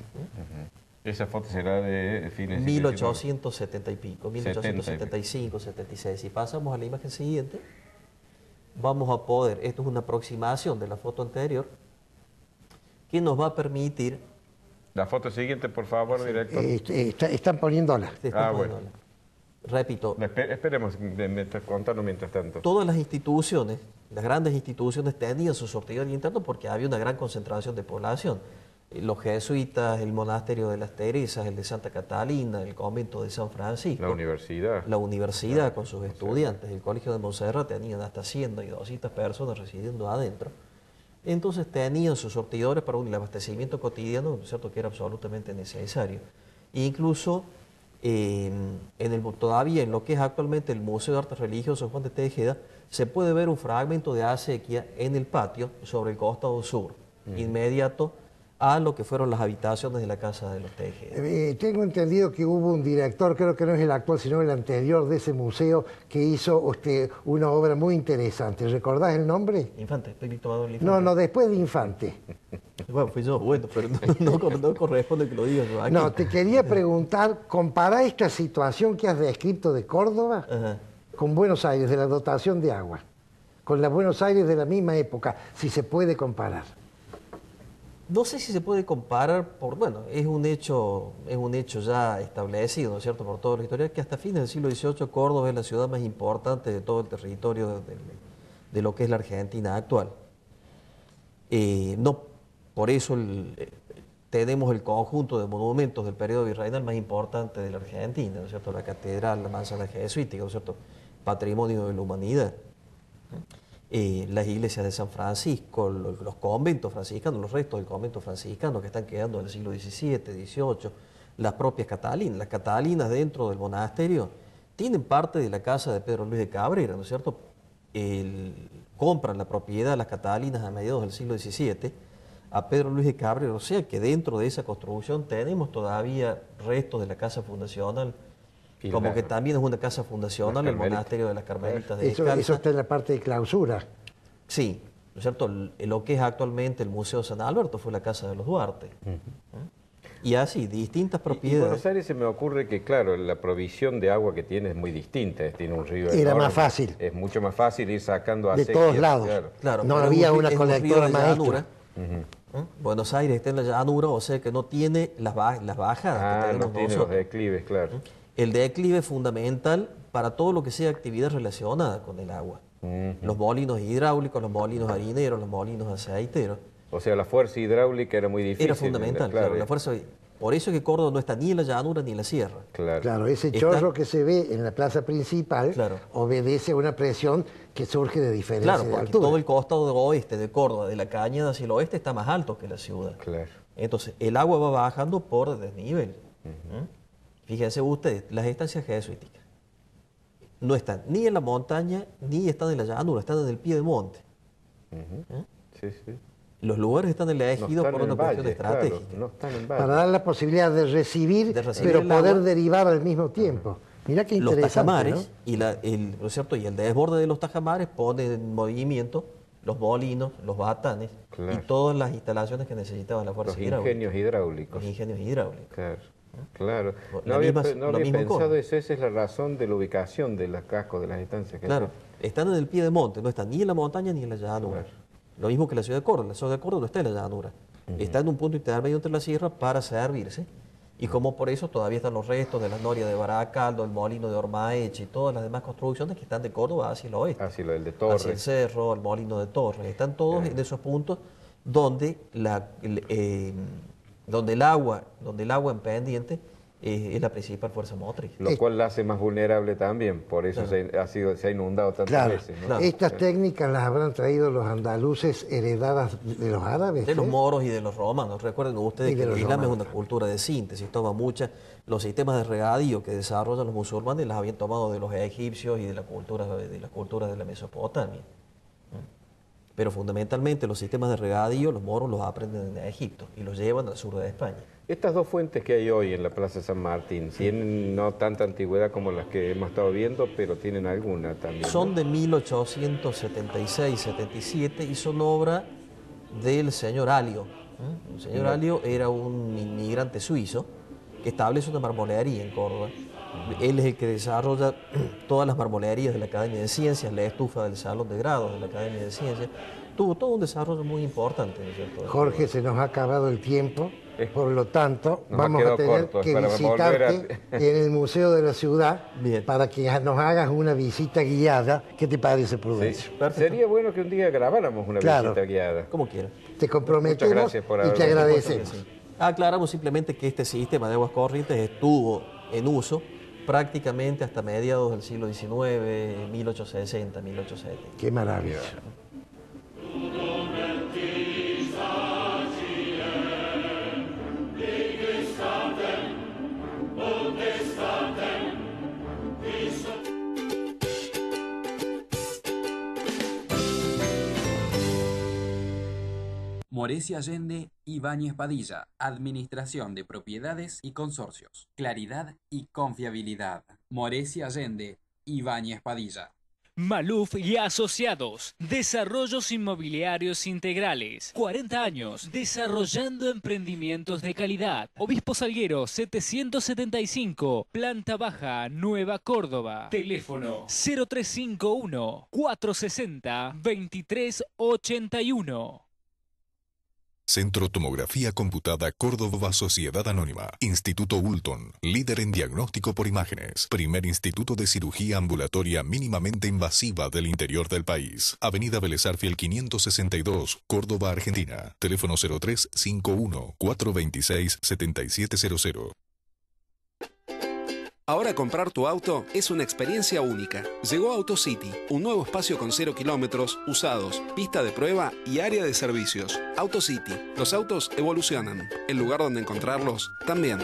Esa foto será de fines de 1870 y pico, 70 y pico. 1875, 76. Si pasamos a la imagen siguiente, vamos a poder, esto es una aproximación de la foto anterior, que nos va a permitir... La foto siguiente, por favor, director. Están poniéndola. Bueno. Repito, Esperemos, contando mientras tanto. todas las instituciones, las grandes instituciones tenían su surtidor interno porque había una gran concentración de población. Los jesuitas, el monasterio de las Teresas, el de Santa Catalina, el convento de San Francisco. La universidad. La universidad con sus estudiantes, el colegio de Montserrat tenían hasta 100 y 200 personas residiendo adentro. Entonces tenían sus surtidores para un abastecimiento cotidiano, ¿no es cierto?, que era absolutamente necesario. E incluso todavía en lo que es actualmente el Museo de Artes Religiosas Juan de Tejeda, se puede ver un fragmento de acequia en el patio sobre el costado sur, inmediato a lo que fueron las habitaciones de la casa de los Tejeda. Tengo entendido que hubo un director, creo que no es el actual, sino el anterior de ese museo, que hizo una obra muy interesante. ¿Recordás el nombre? Infante, estoy tomando el Infante. No, después de Infante. Bueno, fui yo, bueno, pero no corresponde que lo digas yo aquí. No, te quería preguntar, compará esta situación que has descrito de Córdoba Ajá. con Buenos Aires, de la dotación de agua, con la Buenos Aires de la misma época, si se puede comparar. No sé si se puede comparar, bueno, es un hecho ya establecido, ¿no es cierto?, por toda la historia, que hasta fines del siglo XVIII Córdoba es la ciudad más importante de todo el territorio de lo que es la Argentina actual. No, por eso tenemos el conjunto de monumentos del periodo virreinal más importante de la Argentina, ¿no es cierto?, la catedral, la manzana jesuítica, ¿no es cierto?, patrimonio de la humanidad. Las iglesias de San Francisco, los conventos franciscanos, los restos del convento franciscano que están quedando en el siglo XVII, XVIII, las propias Catalinas. Las Catalinas dentro del monasterio tienen parte de la casa de Pedro Luis de Cabrera, ¿no es cierto? Compran la propiedad las Catalinas a mediados del siglo XVII, a Pedro Luis de Cabrera, o sea que dentro de esa construcción tenemos todavía restos de la casa fundacional, Y como la- que también es una casa fundacional, el Carmelitas. monasterio de las Carmelitas de Eso Descalza. está en la parte de clausura. Sí, ¿no es cierto? Lo que es actualmente el Museo San Alberto fue la casa de los Duarte. Y así, distintas Y propiedades. Buenos Aires se me ocurre que, claro, la provisión de agua que tiene es muy distinta. Tiene un río Era enorme. más fácil. Es mucho más fácil ir sacando De acequias, todos lados. claro. Claro, No pero había es un una es un río colectora de maestra. llanura. Buenos Aires está en la llanura, o sea que no tiene las bajadas que Ah, tenemos no tiene los nosotros. declives, claro. El declive es fundamental para todo lo que sea actividad relacionada con el agua. Los molinos hidráulicos, los molinos harineros, los molinos aceiteros. O sea, la fuerza hidráulica era muy difícil. Era fundamental, claro. La fuerza, por eso es que Córdoba no está ni en la llanura ni en la sierra. Claro. Claro, ese Está- chorro que se ve en la plaza principal Claro. obedece a una presión que surge de diferencia Claro, de porque altura. todo el costado oeste de Córdoba, de la Cañada hacia el oeste, está más alto que la ciudad. Claro. Entonces, el agua va bajando por desnivel. Fíjense ustedes, las estancias jesuíticas no están ni en la montaña ni están en la llanura, están en el pie del monte. Sí, sí. Los lugares están No elegidos están por en una el cuestión valle, estratégica. claro, no están en valle. Para dar la posibilidad de recibir pero el poder agua. derivar al mismo tiempo. Mirá qué Los interesante, tajamares ¿no? y ¿no es cierto? Y el desborde de los tajamares pone en movimiento los molinos, los batanes Claro. y todas las instalaciones que necesitaban la fuerza Los hidráulica. ingenios hidráulicos. Los ingenios hidráulicos. Claro. Claro. La No había, misma- no lo había mismo en pensado Córdoba. eso. Esa es la razón de la ubicación de los cascos de las estancias. Claro, están en el pie de monte, no están ni en la montaña ni en la llanura. Lo mismo que la ciudad de Córdoba. La ciudad de Córdoba no está en la llanura. Está en un punto intermedio entre la sierra para servirse. Y como por eso todavía están los restos de la noria de Baracaldo, el molino de Ormaeche y todas las demás construcciones que están de Córdoba hacia el oeste. Así lo del de Hacia el Torres. cerro, el molino de Torres. Están todos en esos puntos donde donde el agua en pendiente es la principal fuerza motriz. Lo cual la hace más vulnerable también, por eso se ha inundado tantas Claro, veces. ¿no? Claro. estas técnicas las habrán traído los andaluces heredadas de los árabes. De los ¿eh? moros y de los romanos. Recuerden ustedes Y de que el los Islam es romanos. una cultura de síntesis, toma muchas. Los sistemas de regadío que desarrollan los musulmanes las habían tomado de los egipcios y de las culturas de la Mesopotamia. Pero fundamentalmente los sistemas de regadío los moros los aprenden en Egipto y los llevan al sur de España. Estas dos fuentes que hay hoy en la Plaza San Martín tienen no tanta antigüedad como las que hemos estado viendo, pero tienen alguna también. ¿no? Son de 1876-77 y son obra del señor Alio. El señor Alio era un inmigrante suizo que establece una marmolería en Córdoba. Él es el que desarrolla todas las marmolerías de la Academia de Ciencias, la estufa del Salón de Grados de la Academia de Ciencias. Tuvo todo un desarrollo muy importante, ¿no es cierto? Jorge, se nos ha acabado el tiempo, por lo tanto, Nos ha vamos a quedado tener corto, que para volver visitarte en el Museo de la Ciudad Bien. para que nos hagas una visita guiada. ¿Qué te parece, Sí. Prudencio? Perfecto. Sería bueno que un día grabáramos una Claro. visita guiada. Como quiera. Te comprometemos Muchas gracias por y te haber venido. agradecemos. Sí. Aclaramos simplemente que este sistema de aguas corrientes estuvo en uso prácticamente hasta mediados del siglo XIX, 1860, 1870. Qué maravilla. Moresi Allende, Ibáñez Padilla, Administración de Propiedades y Consorcios. Claridad y confiabilidad. Moresi Allende, Ibáñez Padilla. Maluf y Asociados, Desarrollos Inmobiliarios Integrales. 40 años desarrollando emprendimientos de calidad. Obispo Salguero 775, Planta Baja, Nueva Córdoba. Teléfono 0351 460 2381. Centro Tomografía Computada Córdoba Sociedad Anónima. Instituto Ulton, líder en diagnóstico por imágenes. Primer instituto de cirugía ambulatoria mínimamente invasiva del interior del país. Avenida Vélez Arfiel 562, Córdoba, Argentina. Teléfono 0351 426 7700. Ahora comprar tu auto es una experiencia única. Llegó AutoCity, un nuevo espacio con 0 kilómetros, usados, pista de prueba y área de servicios. AutoCity, los autos evolucionan. El lugar donde encontrarlos también.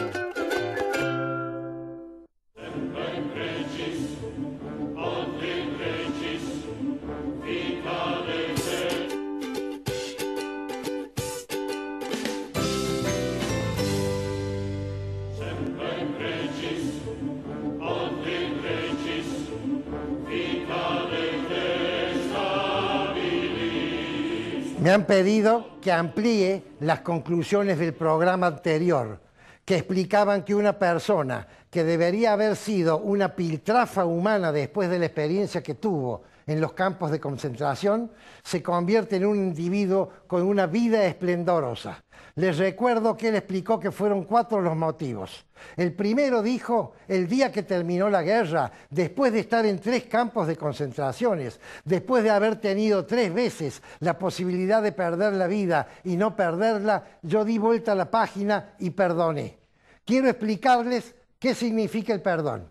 Me han pedido que amplíe las conclusiones del programa anterior, que explicaban que una persona que debería haber sido una piltrafa humana después de la experiencia que tuvo en los campos de concentración, se convierte en un individuo con una vida esplendorosa. Les recuerdo que él explicó que fueron 4 los motivos. El primero dijo, el día que terminó la guerra, después de estar en 3 campos de concentraciones, después de haber tenido 3 veces la posibilidad de perder la vida y no perderla, yo di vuelta a la página y perdoné. Quiero explicarles qué significa el perdón.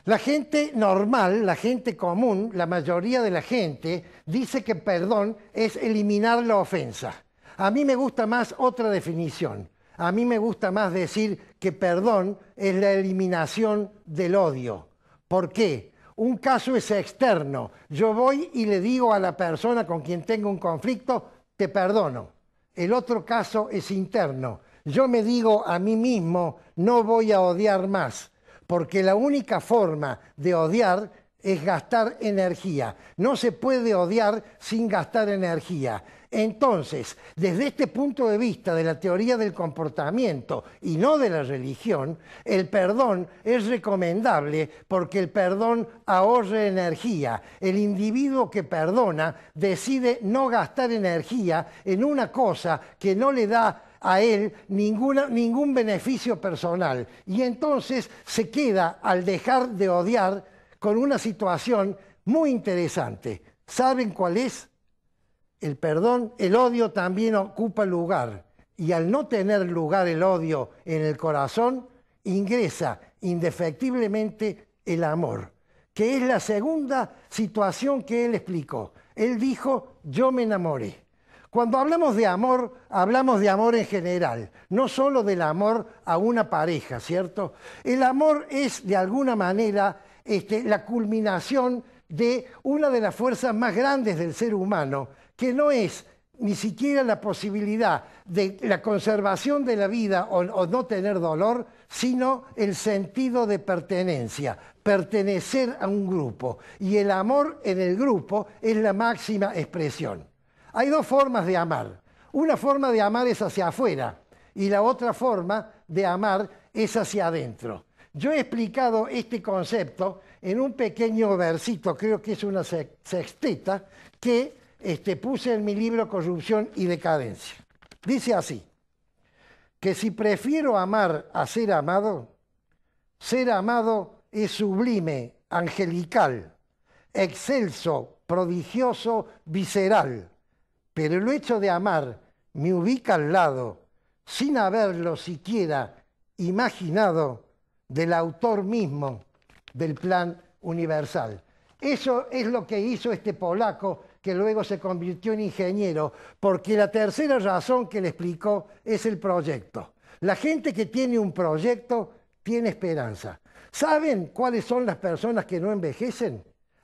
La gente normal, la gente común, la mayoría de la gente dice que perdón es eliminar la ofensa. A mí me gusta más otra definición. A mí me gusta más decir que perdón es la eliminación del odio. ¿Por qué? Un caso es externo. Yo voy y le digo a la persona con quien tengo un conflicto, te perdono. El otro caso es interno. Yo me digo a mí mismo, no voy a odiar más. Porque la única forma de odiar es gastar energía. No se puede odiar sin gastar energía. Entonces, desde este punto de vista de la teoría del comportamiento y no de la religión, el perdón es recomendable porque el perdón ahorra energía. El individuo que perdona decide no gastar energía en una cosa que no le da a él ningún beneficio personal. Y entonces se queda, al dejar de odiar, con una situación muy interesante. ¿Saben cuál es? El perdón, el odio también ocupa lugar. Y al no tener lugar el odio en el corazón, ingresa indefectiblemente el amor, que es la segunda situación que él explicó. Él dijo, yo me enamoré. Cuando hablamos de amor en general, no solo del amor a una pareja, ¿cierto? El amor es, de alguna manera, la culminación de una de las fuerzas más grandes del ser humano, que no es ni siquiera la posibilidad de la conservación de la vida o no tener dolor, sino el sentido de pertenencia, pertenecer a un grupo. Y el amor en el grupo es la máxima expresión. Hay 2 formas de amar. Una forma de amar es hacia afuera y la otra forma de amar es hacia adentro. Yo he explicado este concepto en un pequeño versito, creo que es una sexteta, que puse en mi libro Corrupción y Decadencia. Dice así, que si prefiero amar a ser amado es sublime, angelical, excelso, prodigioso, visceral. Pero el hecho de amar me ubica al lado, sin haberlo siquiera imaginado, del autor mismo del plan universal. Eso es lo que hizo este polaco, que luego se convirtió en ingeniero, porque la tercera razón que le explicó es el proyecto. La gente que tiene un proyecto tiene esperanza. ¿Saben cuáles son las personas que no envejecen?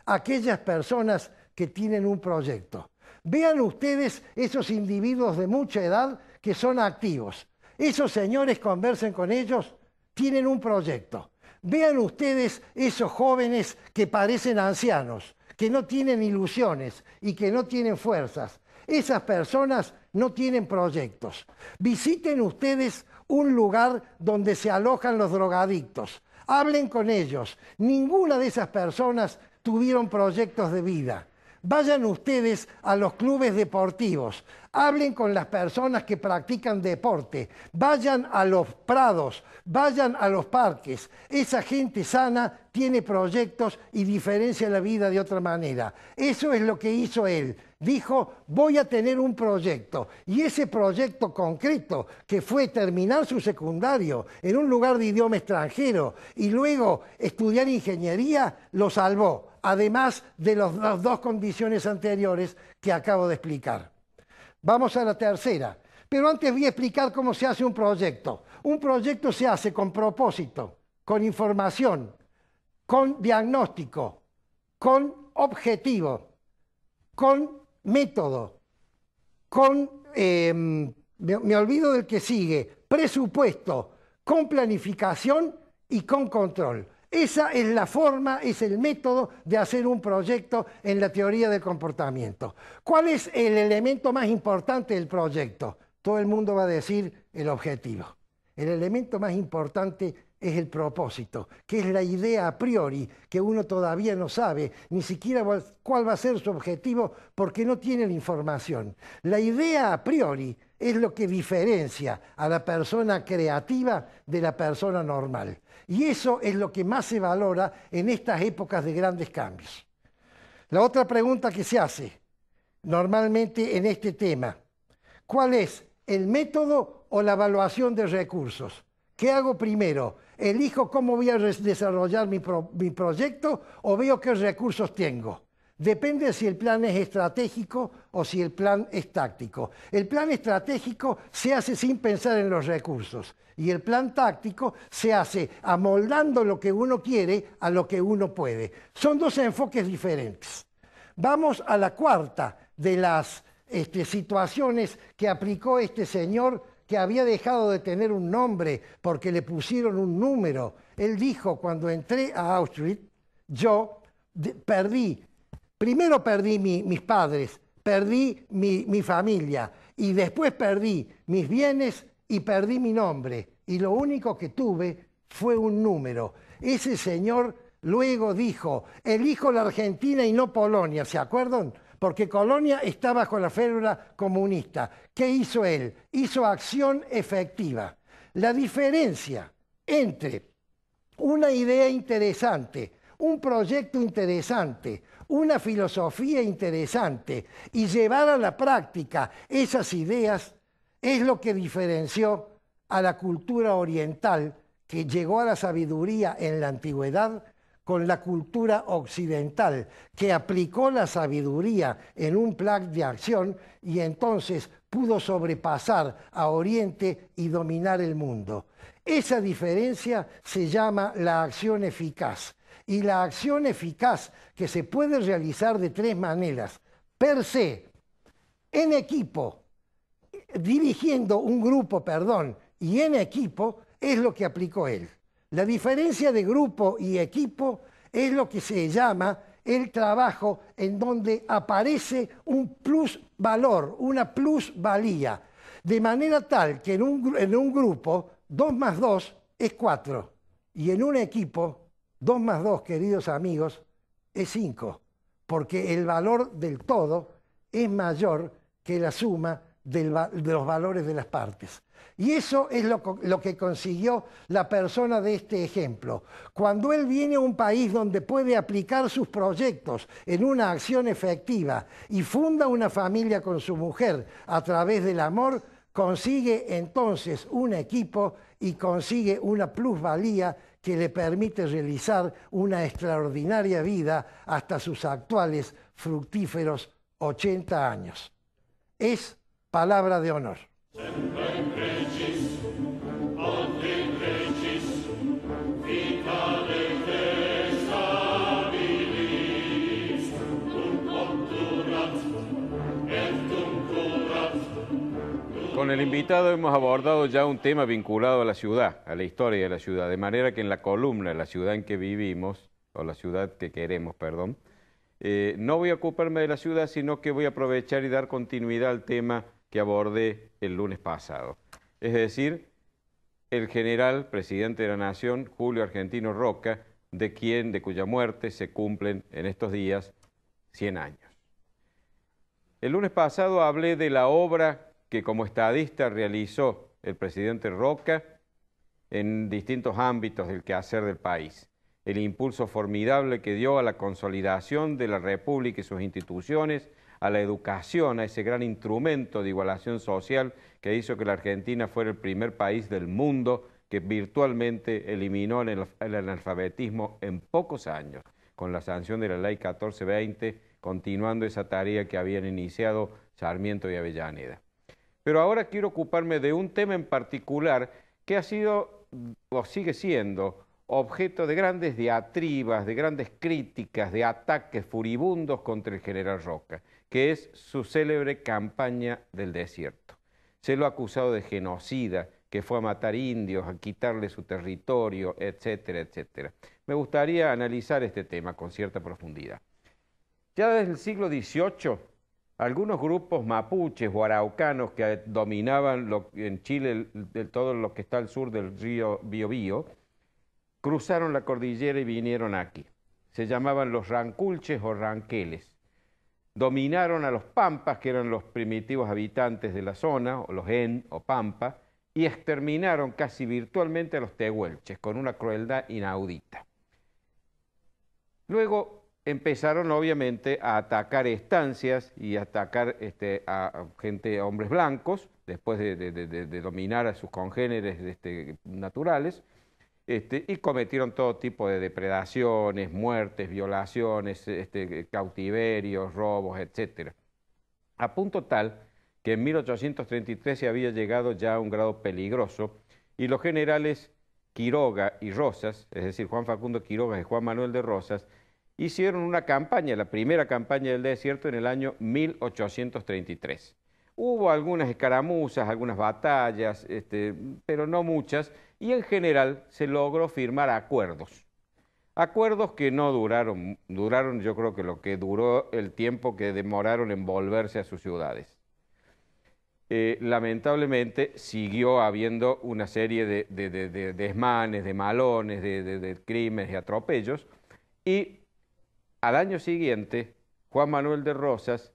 Aquellas personas que tienen un proyecto. Vean ustedes esos individuos de mucha edad que son activos. Esos señores, conversen con ellos, tienen un proyecto. Vean ustedes esos jóvenes que parecen ancianos, que no tienen ilusiones y que no tienen fuerzas. Esas personas no tienen proyectos. Visiten ustedes un lugar donde se alojan los drogadictos. Hablen con ellos. Ninguna de esas personas tuvieron proyectos de vida. Vayan ustedes a los clubes deportivos, hablen con las personas que practican deporte, vayan a los prados, vayan a los parques. Esa gente sana tiene proyectos y diferencia la vida de otra manera. Eso es lo que hizo él. Dijo, voy a tener un proyecto. Y ese proyecto concreto, que fue terminar su secundario en un lugar de idioma extranjero y luego estudiar ingeniería, lo salvó. Además de las 2 condiciones anteriores que acabo de explicar. Vamos a la tercera. Pero antes voy a explicar cómo se hace un proyecto. Un proyecto se hace con propósito, con información, con diagnóstico, con objetivo, con método, con, me olvido del que sigue, presupuesto, con planificación y con control. Esa es la forma, es el método de hacer un proyecto en la teoría del comportamiento. ¿Cuál es el elemento más importante del proyecto? Todo el mundo va a decir el objetivo. El elemento más importante es el propósito, que es la idea a priori, que uno todavía no sabe ni siquiera cuál va a ser su objetivo porque no tiene la información. La idea a priori es lo que diferencia a la persona creativa de la persona normal. Y eso es lo que más se valora en estas épocas de grandes cambios. La otra pregunta que se hace normalmente en este tema, ¿cuál es el método o la evaluación de recursos? ¿Qué hago primero? ¿Elijo cómo voy a desarrollar mi proyecto o veo qué recursos tengo? Depende si el plan es estratégico o si el plan es táctico. El plan estratégico se hace sin pensar en los recursos y el plan táctico se hace amoldando lo que uno quiere a lo que uno puede. Son dos enfoques diferentes. Vamos a la cuarta de las situaciones que aplicó este señor que había dejado de tener un nombre porque le pusieron un número. Él dijo, cuando entré a Auschwitz, yo primero perdí mis padres, perdí mi familia y después perdí mis bienes y perdí mi nombre. Y lo único que tuve fue un número. Ese señor luego dijo, elijo la Argentina y no Polonia, ¿se acuerdan? Porque Colonia está bajo la férula comunista. ¿Qué hizo él? Hizo acción efectiva. La diferencia entre una idea interesante, un proyecto interesante, una filosofía interesante y llevar a la práctica esas ideas es lo que diferenció a la cultura oriental que llegó a la sabiduría en la antigüedad con la cultura occidental, que aplicó la sabiduría en un plan de acción y entonces pudo sobrepasar a Oriente y dominar el mundo. Esa diferencia se llama la acción eficaz. Y la acción eficaz que se puede realizar de tres maneras, per se, en equipo, dirigiendo un grupo, y en equipo, es lo que aplicó él. La diferencia de grupo y equipo es lo que se llama el trabajo en donde aparece un plusvalor, una plusvalía, de manera tal que en un grupo 2 más 2 es 4 y en un equipo 2 más 2, queridos amigos, es 5, porque el valor del todo es mayor que la suma de los valores de las partes. Y eso es lo que consiguió la persona de este ejemplo. Cuando él viene a un país donde puede aplicar sus proyectos en una acción efectiva y funda una familia con su mujer a través del amor, consigue entonces un equipo y consigue una plusvalía que le permite realizar una extraordinaria vida hasta sus actuales fructíferos 80 años. Es palabra de honor. Con el invitado hemos abordado ya un tema vinculado a la ciudad, a la historia de la ciudad, de manera que en la columna La ciudad en que vivimos, o la ciudad que queremos, perdón, no voy a ocuparme de la ciudad, sino que voy a aprovechar y dar continuidad al tema que abordé el lunes pasado. Es decir, el general presidente de la Nación, Julio Argentino Roca, de cuya muerte se cumplen en estos días 100 años. El lunes pasado hablé de la obra que como estadista realizó el presidente Roca en distintos ámbitos del quehacer del país. El impulso formidable que dio a la consolidación de la República y sus instituciones, a la educación, a ese gran instrumento de igualación social que hizo que la Argentina fuera el primer país del mundo que virtualmente eliminó el analfabetismo en pocos años, con la sanción de la Ley 1420, continuando esa tarea que habían iniciado Sarmiento y Avellaneda. Pero ahora quiero ocuparme de un tema en particular que ha sido, o sigue siendo, objeto de grandes diatribas, de grandes críticas, de ataques furibundos contra el general Roca, que es su célebre campaña del desierto. Se lo ha acusado de genocida, que fue a matar indios, a quitarle su territorio, etcétera, etcétera. Me gustaría analizar este tema con cierta profundidad. Ya desde el siglo XVIII, algunos grupos mapuches o araucanos que dominaban en Chile todo lo que está al sur del río Biobío, cruzaron la cordillera y vinieron aquí. Se llamaban los ranculches o ranqueles. Dominaron a los pampas, que eran los primitivos habitantes de la zona, o los en o pampa, y exterminaron casi virtualmente a los tehuelches, con una crueldad inaudita. Luego empezaron obviamente a atacar estancias y a atacar a hombres blancos, después de dominar a sus congéneres naturales, y cometieron todo tipo de depredaciones, muertes, violaciones, cautiverios, robos, etc. A punto tal que en 1833 se había llegado ya a un grado peligroso y los generales Quiroga y Rosas, es decir, Juan Facundo Quiroga y Juan Manuel de Rosas, hicieron una campaña, la primera campaña del desierto en el año 1833. Hubo algunas escaramuzas, algunas batallas, pero no muchas, y en general se logró firmar acuerdos. Acuerdos que no duraron yo creo que lo que duró el tiempo que demoraron en volverse a sus ciudades. Lamentablemente siguió habiendo una serie de desmanes, de malones, de crímenes y atropellos, y al año siguiente Juan Manuel de Rosas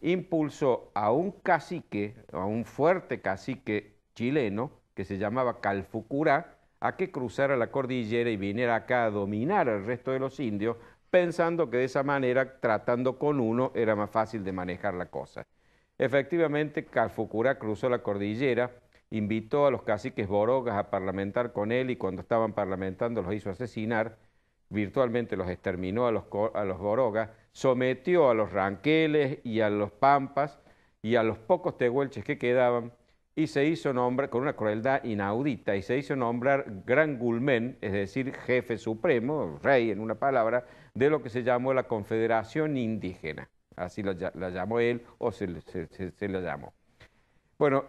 impulsó a un cacique, a un fuerte cacique chileno, que se llamaba Calfucurá, a que cruzara la cordillera y viniera acá a dominar al resto de los indios, pensando que de esa manera, tratando con uno, era más fácil de manejar la cosa. Efectivamente, Calfucurá cruzó la cordillera, invitó a los caciques borogas a parlamentar con él y cuando estaban parlamentando los hizo asesinar, virtualmente los exterminó a los borogas, sometió a los ranqueles y a los pampas y a los pocos tehuelches que quedaban, y se hizo nombrar, con una crueldad inaudita, y se hizo nombrar Gran Gulmén, es decir, jefe supremo, rey en una palabra, de lo que se llamó la Confederación Indígena. Así la llamó él, o se la llamó. Bueno,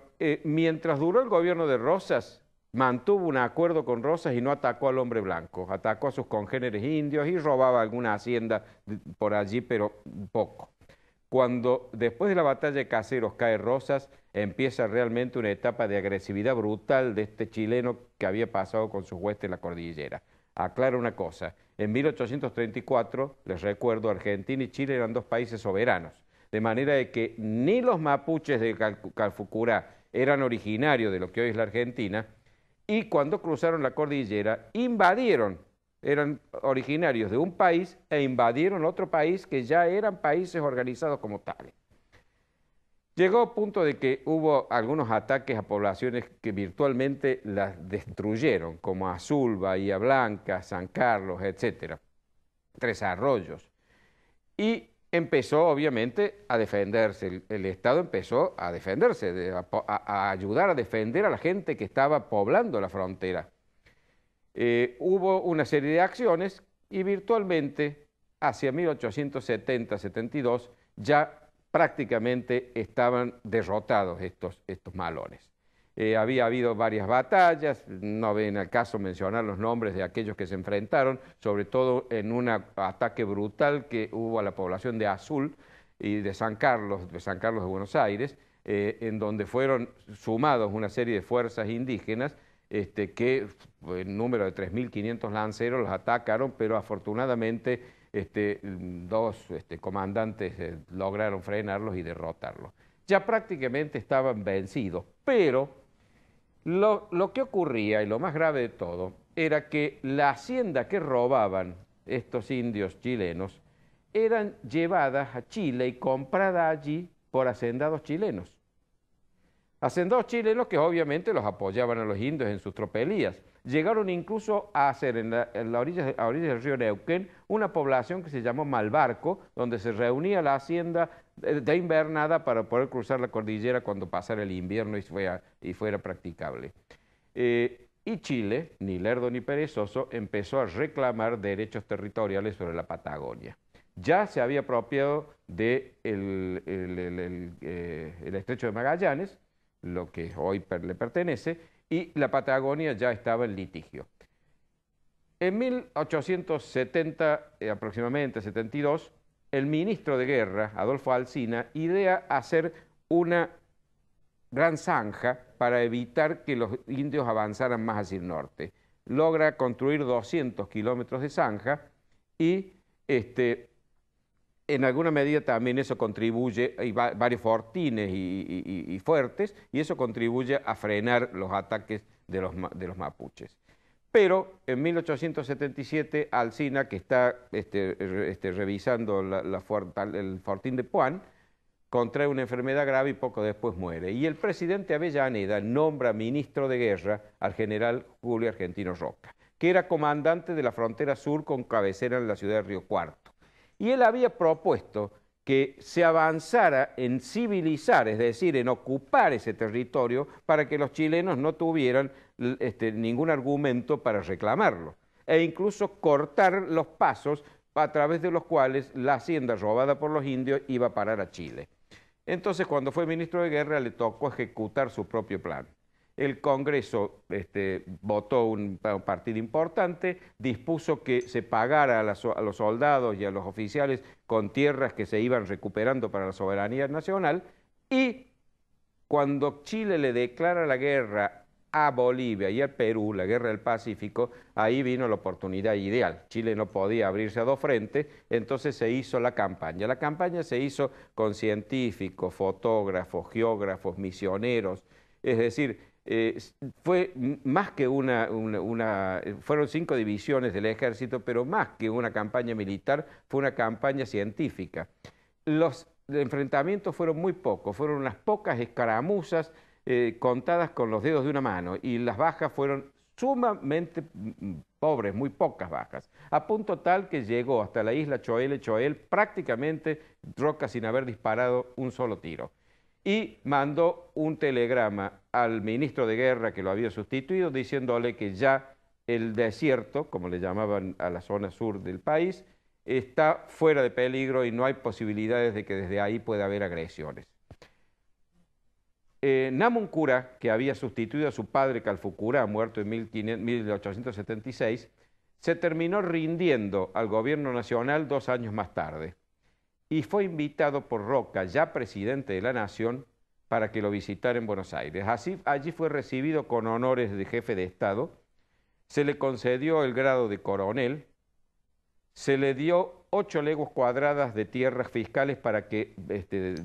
mientras duró el gobierno de Rosas, mantuvo un acuerdo con Rosas y no atacó al hombre blanco, atacó a sus congéneres indios y robaba alguna hacienda por allí, pero poco. Cuando después de la batalla de Caseros cae Rosas, empieza realmente una etapa de agresividad brutal de este chileno que había pasado con sus huestes en la cordillera. Aclaro una cosa, en 1834, les recuerdo, Argentina y Chile eran dos países soberanos, de manera de que ni los mapuches de Calfucurá eran originarios de lo que hoy es la Argentina, y cuando cruzaron la cordillera, eran originarios de un país e invadieron otro país que ya eran países organizados como tales. Llegó a punto de que hubo algunos ataques a poblaciones que virtualmente las destruyeron, como Azul, Bahía Blanca, San Carlos, etc. Tres Arroyos. Y empezó obviamente a defenderse, el Estado empezó a defenderse, a ayudar a defender a la gente que estaba poblando la frontera. Hubo una serie de acciones y virtualmente hacia 1870-72 ya prácticamente estaban derrotados estos malones. Había habido varias batallas, no viene al caso mencionar los nombres de aquellos que se enfrentaron, sobre todo en un ataque brutal que hubo a la población de Azul y de San Carlos de Buenos Aires, en donde fueron sumados una serie de fuerzas indígenas que en número de 3.500 lanceros los atacaron, pero afortunadamente dos comandantes lograron frenarlos y derrotarlos. Ya prácticamente estaban vencidos, pero lo que ocurría, y lo más grave de todo, era que la hacienda que robaban estos indios chilenos eran llevadas a Chile y compradas allí por hacendados chilenos. Hacendados chilenos que obviamente los apoyaban a los indios en sus tropelías. Llegaron incluso a hacer a orillas del río Neuquén una población que se llamó Malbarco, donde se reunía la hacienda de invernada para poder cruzar la cordillera cuando pasara el invierno y fuera practicable. Y Chile, ni lerdo ni perezoso, empezó a reclamar derechos territoriales sobre la Patagonia. Ya se había apropiado del el Estrecho de Magallanes, lo que hoy le pertenece, y la Patagonia ya estaba en litigio. En 1870, aproximadamente 72, el ministro de Guerra, Adolfo Alsina, idea hacer una gran zanja para evitar que los indios avanzaran más hacia el norte. Logra construir 200 kilómetros de zanja y en alguna medida también eso contribuye, hay varios fortines y fuertes, y eso contribuye a frenar los ataques de los mapuches. Pero en 1877 Alsina, que está revisando el fortín de Puan, contrae una enfermedad grave y poco después muere. Y el presidente Avellaneda nombra ministro de Guerra al general Julio Argentino Roca, que era comandante de la frontera sur con cabecera en la ciudad de Río Cuarto. Y él había propuesto que se avanzara en civilizar, es decir, en ocupar ese territorio para que los chilenos no tuvieran ningún argumento para reclamarlo, e incluso cortar los pasos a través de los cuales la hacienda robada por los indios iba a parar a Chile. Entonces, cuando fue ministro de Guerra, le tocó ejecutar su propio plan. El Congreso votó un partido importante, dispuso que se pagara a los soldados y a los oficiales con tierras que se iban recuperando para la soberanía nacional, y cuando Chile le declara la guerra a Bolivia y al Perú, la guerra del Pacífico, ahí vino la oportunidad ideal. Chile no podía abrirse a dos frentes, entonces se hizo la campaña. La campaña se hizo con científicos, fotógrafos, geógrafos, misioneros, es decir, fue más que fueron 5 divisiones del ejército, pero más que una campaña militar, fue una campaña científica. Los enfrentamientos fueron muy pocos, fueron unas pocas escaramuzas contadas con los dedos de una mano, y las bajas fueron sumamente pobres, muy pocas bajas, a punto tal que llegó hasta la isla Choel prácticamente Roca sin haber disparado un solo tiro. Y mandó un telegrama al ministro de Guerra, que lo había sustituido, diciéndole que ya el desierto, como le llamaban a la zona sur del país, está fuera de peligro y no hay posibilidades de que desde ahí pueda haber agresiones. Namuncurá, que había sustituido a su padre Calfucurá, muerto en 1876, se terminó rindiendo al gobierno nacional 2 años más tarde, y fue invitado por Roca, ya presidente de la Nación, para que lo visitara en Buenos Aires. Allí fue recibido con honores de jefe de Estado, se le concedió el grado de coronel, se le dio 8 leguas cuadradas de tierras fiscales para que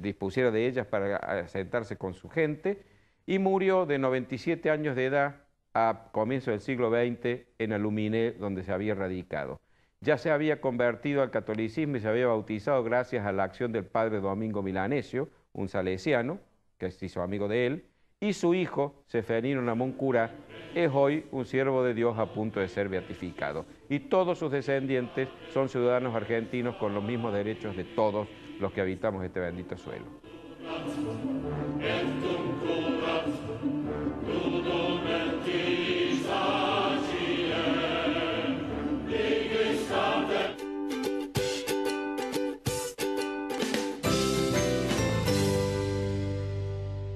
dispusiera de ellas para asentarse con su gente, y murió de 97 años de edad a comienzos del siglo XX en Aluminé, donde se había radicado. Ya se había convertido al catolicismo y se había bautizado gracias a la acción del padre Domingo Milanesio, un salesiano, que se hizo amigo de él, y su hijo, Seferino Namuncurá, es hoy un siervo de Dios a punto de ser beatificado. Y todos sus descendientes son ciudadanos argentinos con los mismos derechos de todos los que habitamos este bendito suelo.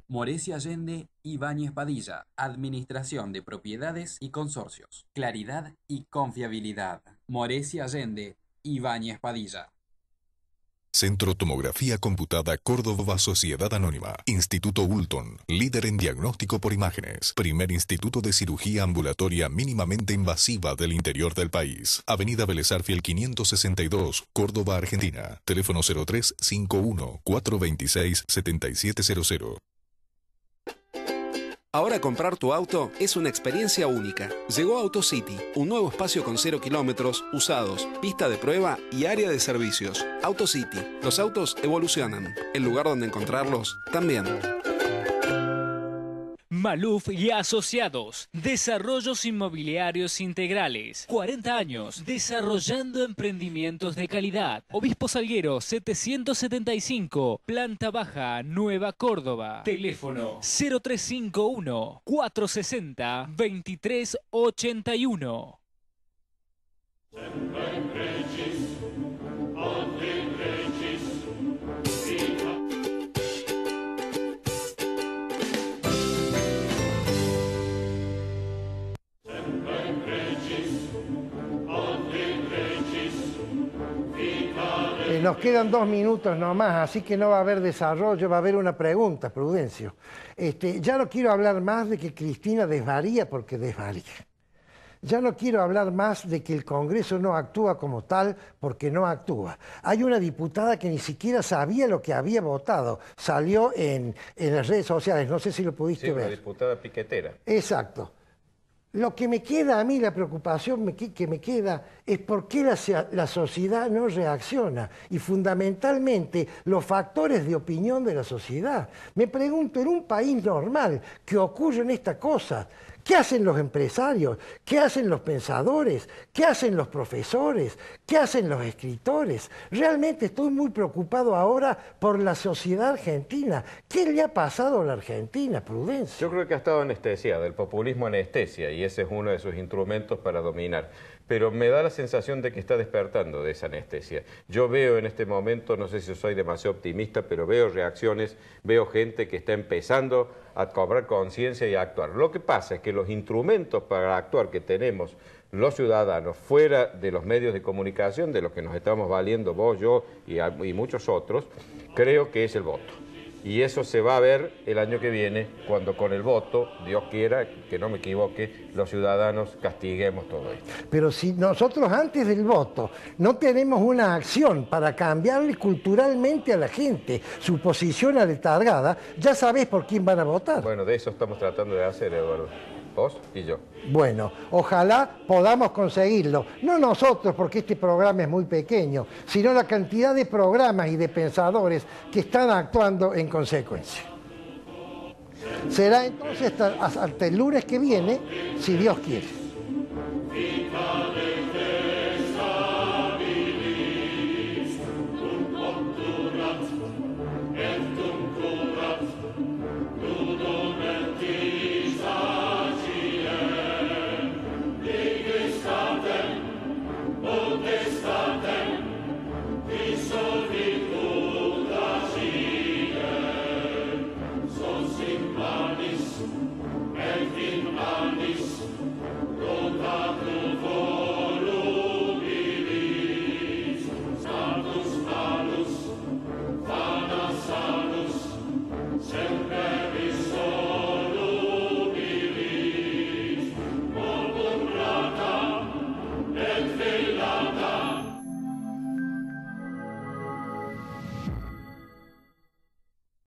Morecia Allende, Ibáñez Padilla, Administración de Propiedades y Consorcios. Claridad y confiabilidad. Morecia Allende, Ibáñez Padilla. Centro Tomografía Computada Córdoba Sociedad Anónima. Instituto Ulton, líder en diagnóstico por imágenes. Primer instituto de cirugía ambulatoria mínimamente invasiva del interior del país. Avenida Vélez Arfiel 562, Córdoba, Argentina. Teléfono 0351 426 7700. Ahora comprar tu auto es una experiencia única. Llegó AutoCity, un nuevo espacio con 0 kilómetros, usados, pista de prueba y área de servicios. AutoCity, los autos evolucionan. El lugar donde encontrarlos también. Maluf y Asociados, Desarrollos Inmobiliarios Integrales, 40 años, desarrollando emprendimientos de calidad. Obispo Salguero 775, Planta Baja, Nueva Córdoba. Teléfono 0351 460 2381. Nos quedan 2 minutos nomás, así que no va a haber desarrollo, va a haber una pregunta, Prudencio. Ya no quiero hablar más de que Cristina desvaría porque desvaría. Ya no quiero hablar más de que el Congreso no actúa como tal porque no actúa. Hay una diputada que ni siquiera sabía lo que había votado. Salió en las redes sociales, no sé si lo pudiste ver. Una diputada piquetera. Exacto. Lo que me queda a mí, la preocupación que me queda, es por qué la sociedad no reacciona y fundamentalmente los factores de opinión de la sociedad. Me pregunto, en un país normal que ocurren estas cosas, ¿qué hacen los empresarios? ¿Qué hacen los pensadores? ¿Qué hacen los profesores? ¿Qué hacen los escritores? Realmente estoy muy preocupado ahora por la sociedad argentina. ¿Qué le ha pasado a la Argentina, Prudencio? Yo creo que ha estado anestesiada, el populismo anestesia, y ese es uno de sus instrumentos para dominar. Pero me da la sensación de que está despertando de esa anestesia. Yo veo en este momento, no sé si soy demasiado optimista, pero veo reacciones, veo gente que está empezando a cobrar conciencia y a actuar. Lo que pasa es que los instrumentos para actuar que tenemos los ciudadanos fuera de los medios de comunicación, de los que nos estamos valiendo vos, yo y muchos otros, creo que es el voto. Y eso se va a ver el año que viene, cuando con el voto, Dios quiera, que no me equivoque, los ciudadanos castiguemos todo esto. Pero si nosotros antes del voto no tenemos una acción para cambiarle culturalmente a la gente su posición aletargada, ya sabés por quién van a votar. Bueno, de eso estamos tratando de hacer, Eduardo. Vos y yo. Bueno, ojalá podamos conseguirlo. No nosotros, porque este programa es muy pequeño, sino la cantidad de programas y de pensadores que están actuando en consecuencia. Será entonces hasta el lunes que viene, si Dios quiere.